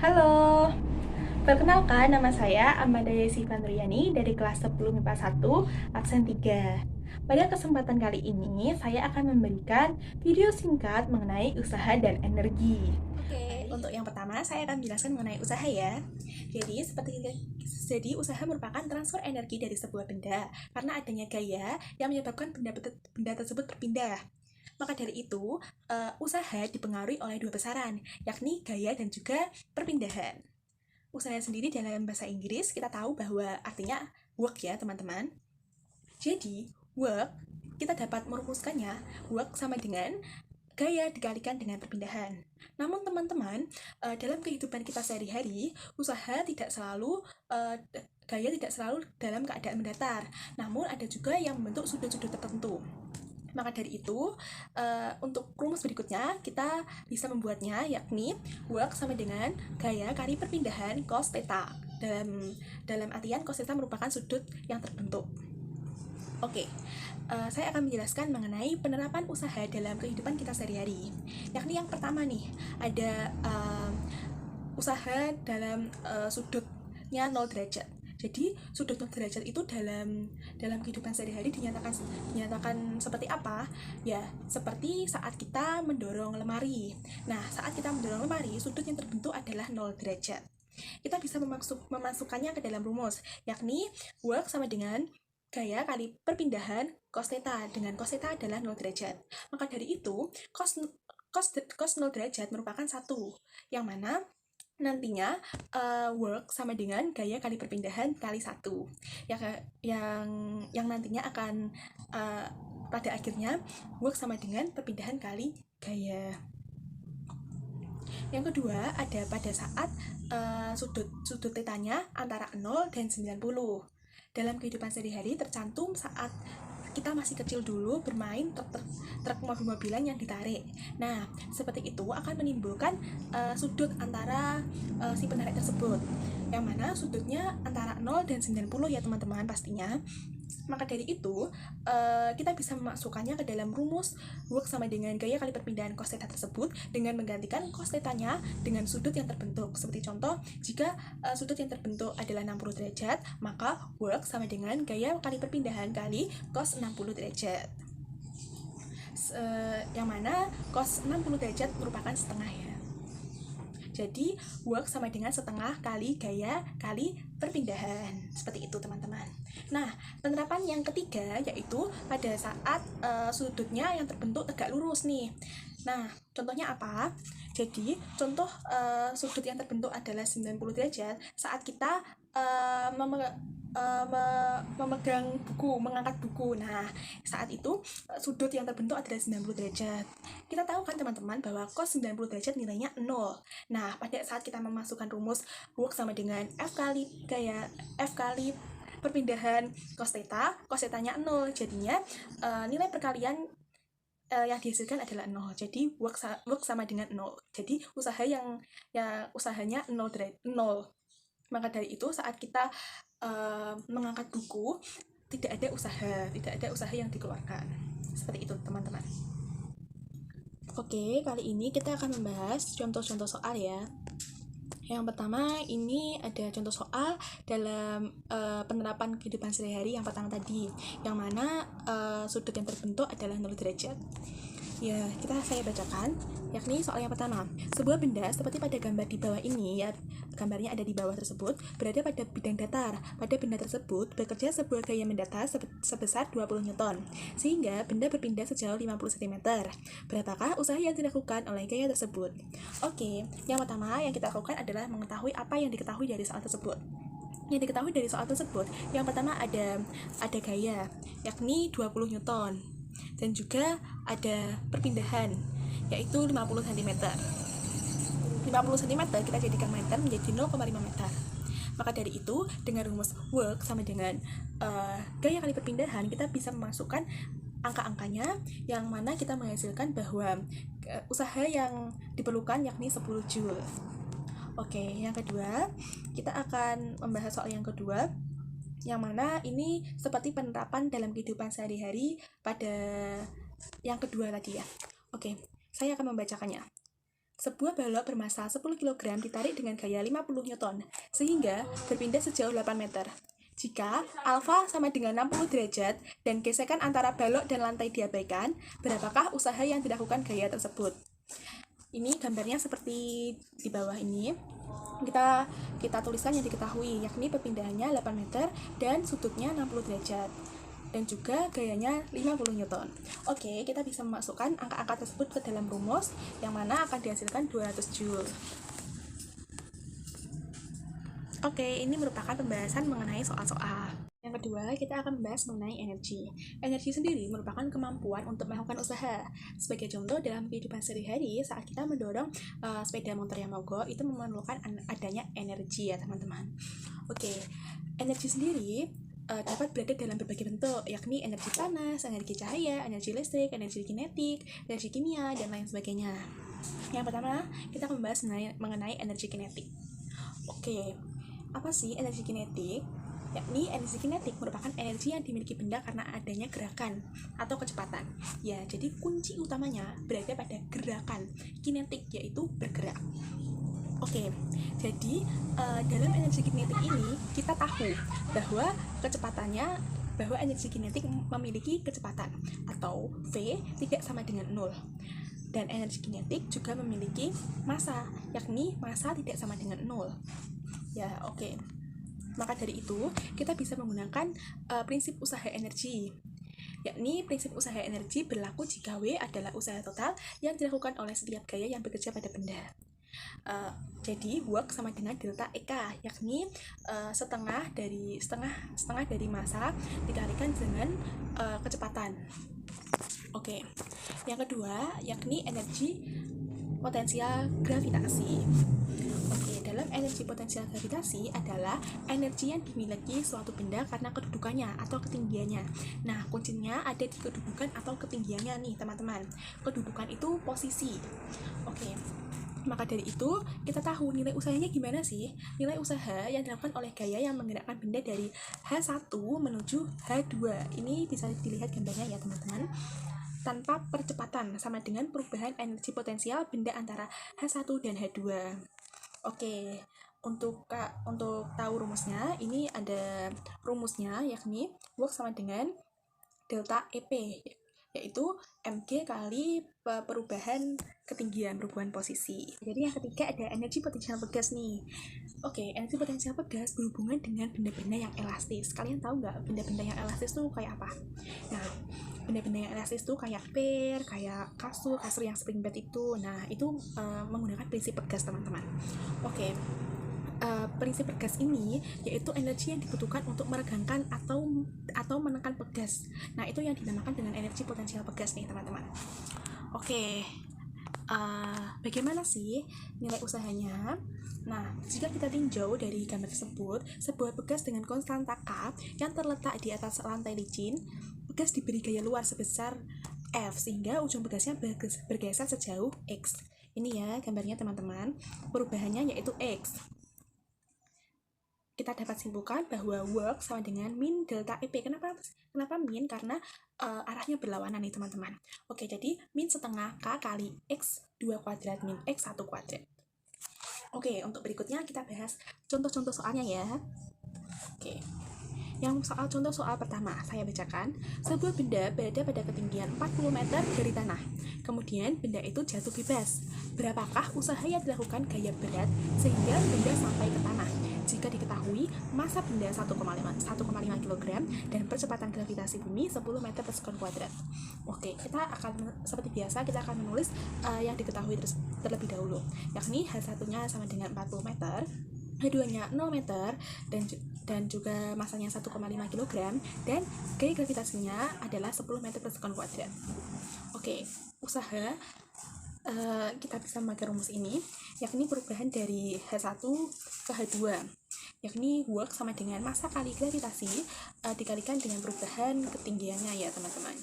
Halo, perkenalkan nama saya Amanda Yesi Vandriani dari kelas 10 MIPA 1, absen 3. Pada kesempatan kali ini, saya akan memberikan video singkat mengenai usaha dan energi. Oke, untuk yang pertama saya akan menjelaskan mengenai usaha ya. Jadi usaha merupakan transfer energi dari sebuah benda karena adanya gaya yang menyebabkan benda tersebut berpindah. Maka dari itu, usaha dipengaruhi oleh dua besaran, yakni gaya dan juga perpindahan. Usaha sendiri dalam bahasa Inggris kita tahu bahwa artinya work ya teman-teman. Jadi, work kita dapat merumuskannya, work sama dengan gaya dikalikan dengan perpindahan. Namun teman-teman, dalam kehidupan kita sehari-hari, usaha tidak selalu gaya tidak selalu dalam keadaan mendatar. Namun ada juga yang membentuk sudut-sudut tertentu. Maka dari itu, untuk rumus berikutnya kita bisa membuatnya, yakni work sama dengan gaya kali perpindahan cos theta. Dalam artian cos theta merupakan sudut yang terbentuk. Oke, saya akan menjelaskan mengenai penerapan usaha dalam kehidupan kita sehari-hari. Yakni yang pertama nih, ada usaha dalam sudutnya 0 derajat. Jadi sudut 0 derajat itu dalam kehidupan sehari-hari dinyatakan seperti apa? Ya, seperti saat kita mendorong lemari. Nah, saat kita mendorong lemari, sudut yang terbentuk adalah 0 derajat. Kita bisa memasukkannya ke dalam rumus, yakni work sama dengan gaya kali perpindahan cos theta, dengan cos theta adalah 0 derajat. Maka dari itu, cos 0 derajat merupakan 1, yang mana nantinya work sama dengan gaya kali perpindahan kali 1 yang nantinya akan pada akhirnya work sama dengan perpindahan kali gaya. Yang kedua ada pada saat sudut tetanya antara 0 dan 90. Dalam kehidupan sehari-hari tercantum saat kita masih kecil dulu bermain truk mobil-mobilan yang ditarik. Nah, seperti itu akan menimbulkan sudut antara si penarik tersebut, yang mana sudutnya antara 0 dan 90 ya teman-teman pastinya. Maka dari itu, kita bisa memasukkannya ke dalam rumus work sama dengan gaya kali perpindahan cos theta tersebut dengan menggantikan cos theta-nya dengan sudut yang terbentuk. Seperti contoh, jika sudut yang terbentuk adalah 60 derajat, maka work sama dengan gaya kali perpindahan kali cos 60 derajat. Yang mana cos 60 derajat merupakan setengah ya. Jadi work sama dengan setengah kali gaya kali perpindahan. Seperti itu teman-teman. Nah, penerapan yang ketiga yaitu pada saat sudutnya yang terbentuk tegak lurus nih. Nah, contohnya apa? Jadi, contoh sudut yang terbentuk adalah 90 derajat saat kita memegang buku, mengangkat buku. Nah, saat itu sudut yang terbentuk adalah 90 derajat. Kita tahu kan teman-teman bahwa cos 90 derajat nilainya 0. Nah, pada saat kita memasukkan rumus work sama dengan F kali perpindahan cos theta-nya 0. Jadinya nilai perkalian yang dihasilkan adalah 0. Jadi work sama dengan 0. Jadi usahanya 0. Maka dari itu saat kita mengangkat buku tidak ada usaha yang dikeluarkan. Seperti itu teman-teman. Oke, kali ini kita akan membahas contoh-contoh soal ya. Yang pertama ini ada contoh soal dalam penerapan kehidupan sehari-hari yang pertama tadi, yang mana sudut yang terbentuk adalah 0 derajat. Ya, saya bacakan, yakni soal yang pertama. Sebuah benda seperti pada gambar di bawah ini, ya, gambarnya ada di bawah tersebut, berada pada bidang datar. Pada benda tersebut bekerja sebuah gaya mendatar sebesar 20 Newton, sehingga benda berpindah sejauh 50 cm. Berapakah usaha yang dilakukan oleh gaya tersebut? Oke, yang pertama yang kita lakukan adalah mengetahui apa yang diketahui dari soal tersebut. Yang diketahui dari soal tersebut, yang pertama ada gaya, yakni 20 Newton. Dan juga ada perpindahan, yaitu 50 cm. 50 cm kita jadikan meter menjadi 0,5 meter. Maka dari itu, dengan rumus work sama dengan gaya kali perpindahan, kita bisa memasukkan angka-angkanya, yang mana kita menghasilkan bahwa usaha yang diperlukan yakni 10 Joule. Oke, yang kedua, kita akan membahas soal yang kedua, yang mana ini seperti penerapan dalam kehidupan sehari-hari pada yang kedua tadi ya. Oke, saya akan membacakannya. Sebuah balok bermasa 10 kg ditarik dengan gaya 50 Newton, sehingga berpindah sejauh 8 meter. Jika alfa sama dengan 60 derajat dan gesekan antara balok dan lantai diabaikan, berapakah usaha yang dilakukan gaya tersebut? Ini gambarnya seperti di bawah ini. Kita tuliskan yang diketahui, yakni perpindahannya 8 meter dan sudutnya 60 derajat. Dan juga gayanya 50 Newton. Oke, kita bisa memasukkan angka-angka tersebut ke dalam rumus yang mana akan dihasilkan 200 Joule. Oke, ini merupakan pembahasan mengenai soal-soal. Yang kedua, kita akan membahas mengenai energi. Energi sendiri merupakan kemampuan untuk melakukan usaha. Sebagai contoh, dalam kehidupan sehari-hari, saat kita mendorong sepeda motor yang mogok, itu memerlukan adanya energi ya teman-teman. Oke, energi sendiri dapat berada dalam berbagai bentuk, yakni energi panas, energi cahaya, energi listrik, energi kinetik, energi kimia, dan lain sebagainya. Yang pertama, kita akan membahas mengenai energi kinetik. Oke, apa sih energi kinetik? Yakni energi kinetik merupakan energi yang dimiliki benda karena adanya gerakan atau kecepatan. Ya, jadi kunci utamanya berada pada gerakan kinetik, yaitu bergerak. Oke, jadi dalam energi kinetik ini kita tahu bahwa energi kinetik memiliki kecepatan atau V tidak sama dengan 0. Dan energi kinetik juga memiliki massa, yakni massa tidak sama dengan 0. Ya, oke. Maka dari itu, kita bisa menggunakan prinsip usaha energi. Yakni prinsip usaha energi berlaku jika W adalah usaha total yang dilakukan oleh setiap gaya yang bekerja pada benda. Jadi work sama dengan delta EK, yakni setengah dari massa dikalikan dengan kecepatan. Oke. Yang kedua, yakni energi potensial gravitasi. Oke, dalam energi potensial gravitasi adalah energi yang dimiliki suatu benda karena kedudukannya atau ketinggiannya. Nah, kuncinya ada di kedudukan atau ketinggiannya nih, teman-teman. Kedudukan itu posisi. Oke. Maka dari itu, kita tahu nilai usahanya gimana sih? Nilai usaha yang dilakukan oleh gaya yang menggerakkan benda dari H1 menuju H2. Ini bisa dilihat gambarnya ya, teman-teman. Tanpa percepatan sama dengan perubahan energi potensial benda antara H1 dan H2. Oke, untuk tahu rumusnya, ini ada rumusnya, yakni work sama dengan delta EP, yaitu mg kali perubahan ketinggian, perubahan posisi. Jadi yang ketiga ada energi potensial pegas nih. Oke, energi potensial pegas berhubungan dengan benda-benda yang elastis. Kalian tahu nggak benda-benda yang elastis tuh kayak apa? Nah, benda-benda yang elastis tuh kayak per, kayak kasur yang spring bed itu. Nah, itu menggunakan prinsip pegas, teman-teman. Oke. Prinsip pegas ini yaitu energi yang dibutuhkan untuk meregangkan atau menekan pegas. Nah, itu yang dinamakan dengan energi potensial pegas nih, teman-teman. Oke. Bagaimana sih nilai usahanya? Nah, jika kita tinjau dari gambar tersebut, sebuah pegas dengan konstanta K yang terletak di atas lantai licin, pegas diberi gaya luar sebesar F sehingga ujung pegasnya bergeser sejauh X. Ini ya gambarnya, teman-teman. Perubahannya yaitu X. Kita dapat simpulkan bahwa work sama dengan min delta EP. Kenapa min? Karena arahnya berlawanan nih, teman-teman. Oke, jadi min setengah K kali X2 kuadrat min X1 kuadrat. Oke, untuk berikutnya kita bahas contoh-contoh soalnya ya. Oke. Yang contoh soal pertama, saya bacakan. Sebuah benda berada pada ketinggian 40 meter dari tanah. Kemudian benda itu jatuh bebas. Berapakah usaha yang dilakukan gaya berat sehingga benda sampai ke tanah? Jika diketahui massa benda 1,5 kg dan percepatan gravitasi bumi 10 meter per sekon kuadrat. Oke, kita akan seperti biasa kita akan menulis yang diketahui terlebih dahulu, yakni H1-nya sama dengan 40 meter, H2-nya 0 meter dan juga masanya 1,5 kg dan gaya gravitasinya adalah 10 meter per sekon kuadrat. Oke, usaha kita bisa memakai rumus ini, yakni perubahan dari H1 ke H2, yakni work sama dengan massa kali gravitasi dikalikan dengan perubahan ketinggiannya ya, teman-teman.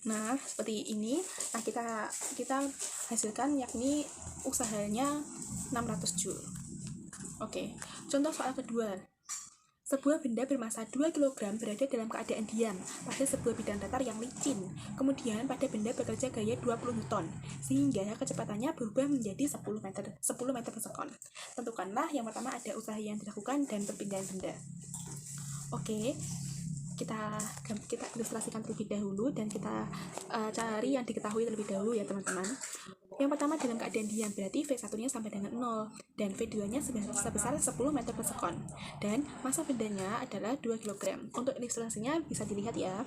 Nah, seperti ini. Nah, kita hasilkan yakni usahanya 600 Joule. Oke, contoh soal kedua. Sebuah benda bermasa 2 kg berada dalam keadaan diam pada sebuah bidang datar yang licin. Kemudian pada benda bekerja gaya 20 Newton, sehingga kecepatannya berubah menjadi 10 meter per sekon. Tentukanlah yang pertama ada usaha yang dilakukan dan perpindahan benda. Oke, kita ilustrasikan terlebih dahulu dan kita cari yang diketahui terlebih dahulu ya teman-teman. Yang pertama dalam keadaan diam, berarti V1-nya sampai dengan 0 dan V2-nya sebesar 10 meter per sekon dan massa bendanya adalah 2 kg. Untuk ilustrasinya bisa dilihat ya.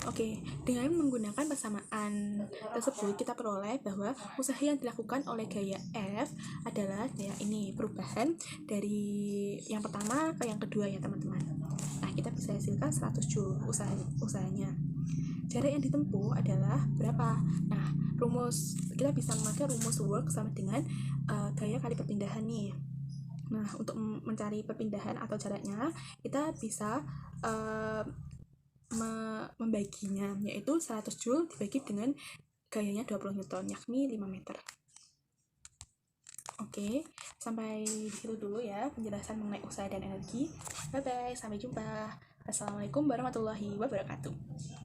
Oke, dengan menggunakan persamaan tersebut kita peroleh bahwa usaha yang dilakukan oleh gaya F adalah ya ini perubahan dari yang pertama ke yang kedua ya teman-teman. Nah, kita bisa hasilkan 100 Joule usahanya. Jarak yang ditempuh adalah berapa? Nah, kita bisa memakai rumus work sama dengan gaya kali perpindahan nih. Nah, untuk mencari perpindahan atau jaraknya, kita bisa membaginya, yaitu 100 Joule dibagi dengan gayanya 20 Newton, yakni 5 meter. Oke, sampai di situ dulu ya penjelasan mengenai usaha dan energi. Bye-bye, sampai jumpa. Assalamualaikum warahmatullahi wabarakatuh.